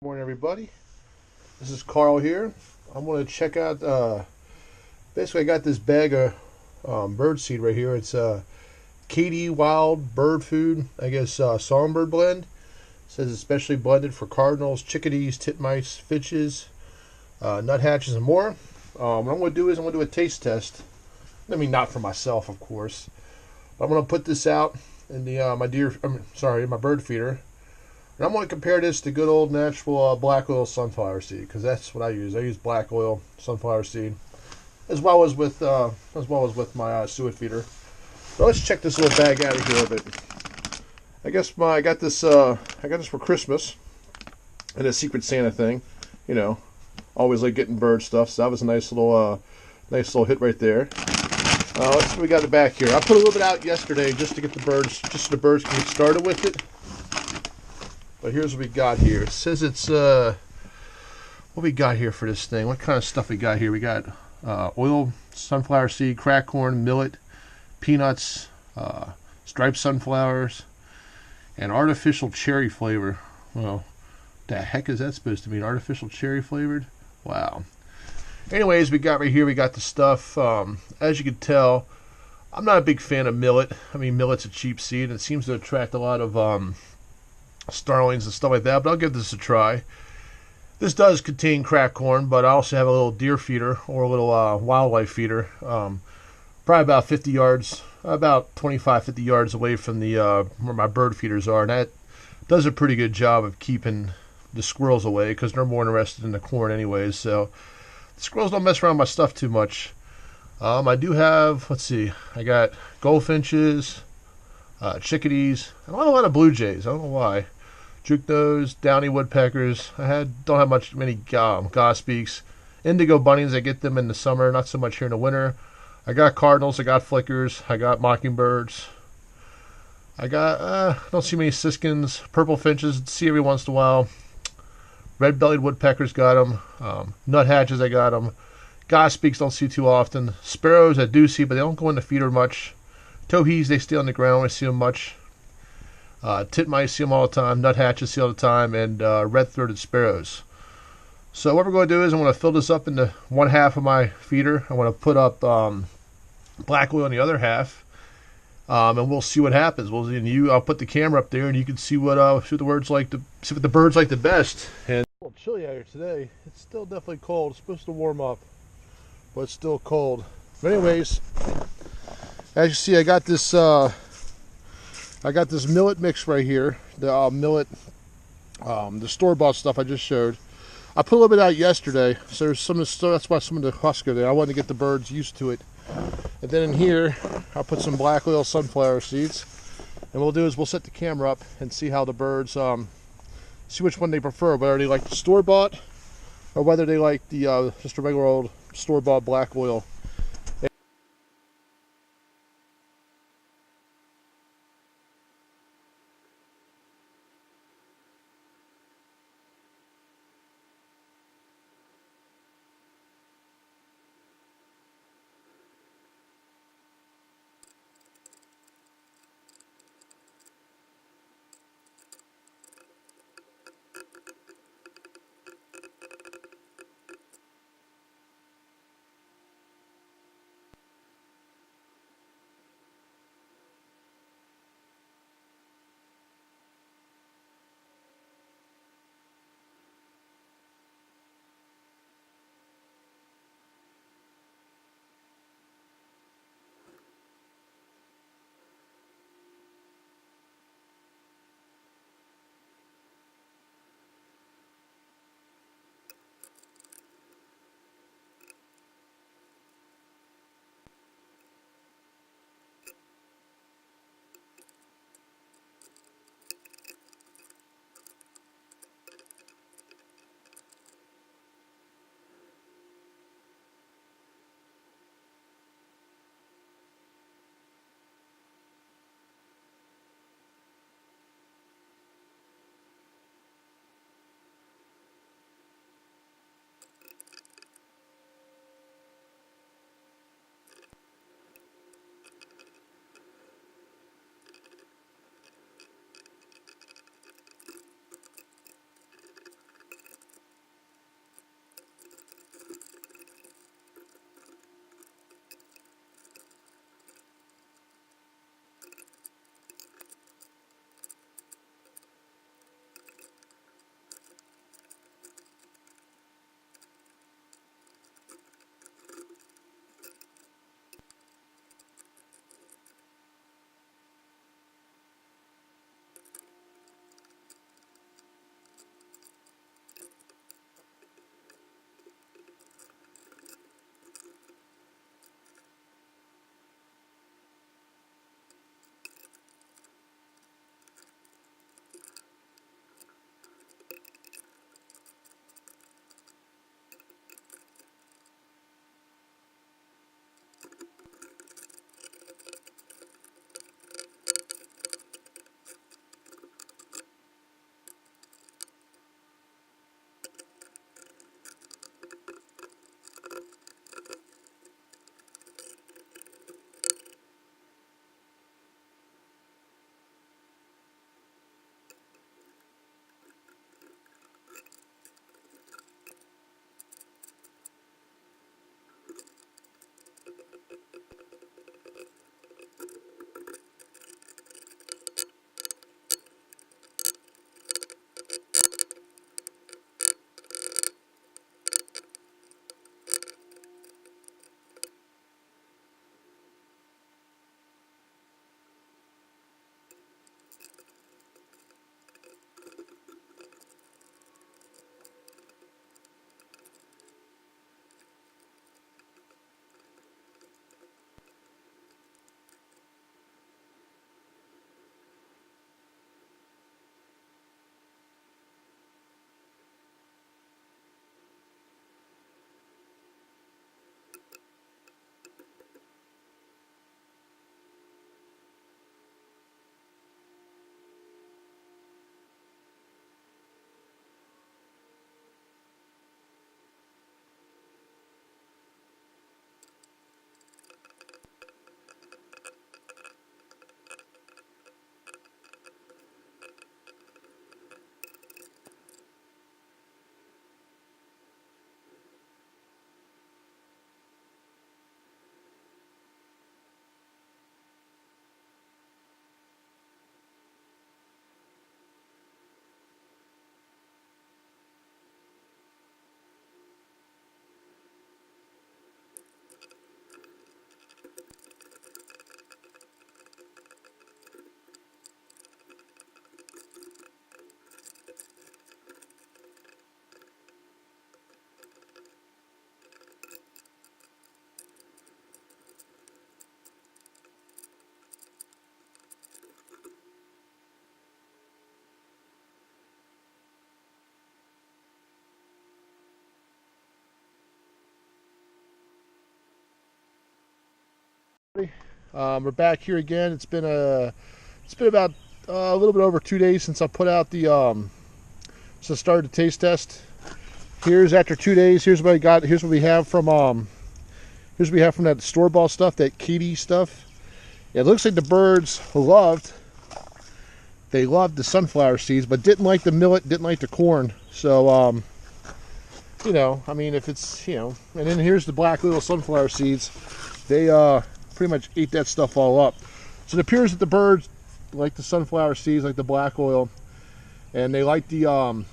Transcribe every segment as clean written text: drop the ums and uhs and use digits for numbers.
Good morning, everybody. This is Carl here. I'm going to check out. Basically, I got this bag of bird seed right here. It's Kaytee Wild Bird Food. I guess Songbird Blend. It says it's specially blended for cardinals, chickadees, titmice, finches, nuthatches, and more. What I'm going to do is I'm going to do a taste test. I mean, not for myself, of course. But I'm going to put this out in the my bird feeder. And I'm going to compare this to good old natural black oil sunflower seed because that's what I use. I use black oil sunflower seed as well as with my suet feeder. So let's check this little bag out of here a bit. I got this for Christmas and a Secret Santa thing. You know, always like getting bird stuff. So that was a nice little hit right there. Let's see what we got in the back here. I put a little bit out yesterday just to get the birds, just so the birds can get started with it. But here's what we got here. It says it's what we got here for this thing. What kind of stuff we got here? We got oil, sunflower seed, crack corn, millet, peanuts, striped sunflowers, and artificial cherry flavor. Well, the heck is that supposed to mean? Artificial cherry flavored? Wow. Anyways, we got right here. We got the stuff. As you can tell, I'm not a big fan of millet. I mean, millet's a cheap seed, and it seems to attract a lot of starlings and stuff like that, but I'll give this a try. This does contain crack corn, but I also have a little deer feeder or a little wildlife feeder, probably about 50 yards, about 25, 50 yards away from the where my bird feeders are, and that does a pretty good job of keeping the squirrels away because they're more interested in the corn anyways, so the squirrels don't mess around with my stuff too much. I do have, let's see, I got goldfinches, chickadees, and a lot of blue jays. I don't know why. Juke-nose, downy woodpeckers. Don't have many grosbeaks. Indigo bunnies, I get them in the summer, not so much here in the winter. I got cardinals, I got flickers, I got mockingbirds. I don't see many siskins, purple finches, see every once in a while. Red-bellied woodpeckers got them. Nuthatches, I got them. Grosbeaks don't see too often. Sparrows, I do see, but they don't go in the feeder much. Towhees, they stay on the ground, I see them much. Titmice, see them all the time. Nuthatches, see all the time. And red-throated sparrows. So what we're going to do is I'm going to fill this up into one half of my feeder. I'm going to put up black oil in the other half. And we'll see what happens. I'll put the camera up there, and you can see what the birds like the best. And it's a little chilly out here today. It's still definitely cold. It's supposed to warm up, but it's still cold. But anyways, as you see, I got this millet mix right here. The millet, the store-bought stuff I just showed. I put a little bit out yesterday, so that's why some of the husk are there. I wanted to get the birds used to it. And then in here, I'll put some black oil sunflower seeds. And what we'll do is we'll set the camera up and see how the birds, see which one they prefer, whether they like the store-bought or whether they like the just a regular old store-bought black oil. We're back here again. It's been about a little bit over 2 days since I put out the since I started the taste test. Here's after 2 days. Here's what I got. Here's what we have from that store-bought stuff, that Kaytee stuff. It looks like the birds loved the sunflower seeds, but didn't like the millet, didn't like the corn. So you know, I mean, if it's, you know, and then here's the black little sunflower seeds. They pretty much ate that stuff all up. So it appears that the birds like the sunflower seeds, like the black oil, and they like the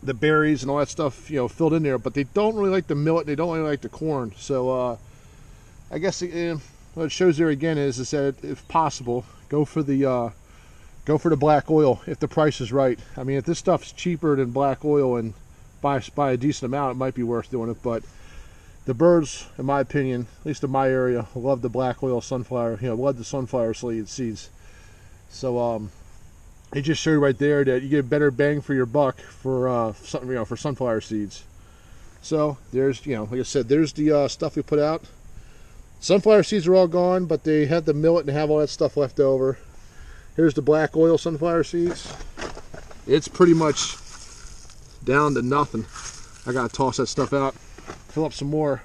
berries and all that stuff, you know, filled in there, but they don't really like the millet, they don't really like the corn. So I guess what it shows there again is that if possible, go for the black oil if the price is right. I mean, if this stuff's cheaper than black oil and by a decent amount, it might be worth doing it. But the birds, in my opinion, at least in my area, love the black oil sunflower. You know, love the sunflower seeds. So it just showed right there that you get a better bang for your buck for something, you know, for sunflower seeds. So there's, you know, like I said, there's the stuff we put out. Sunflower seeds are all gone, but they have the millet and have all that stuff left over. Here's the black oil sunflower seeds. It's pretty much down to nothing. I gotta toss that stuff out, fill up some more.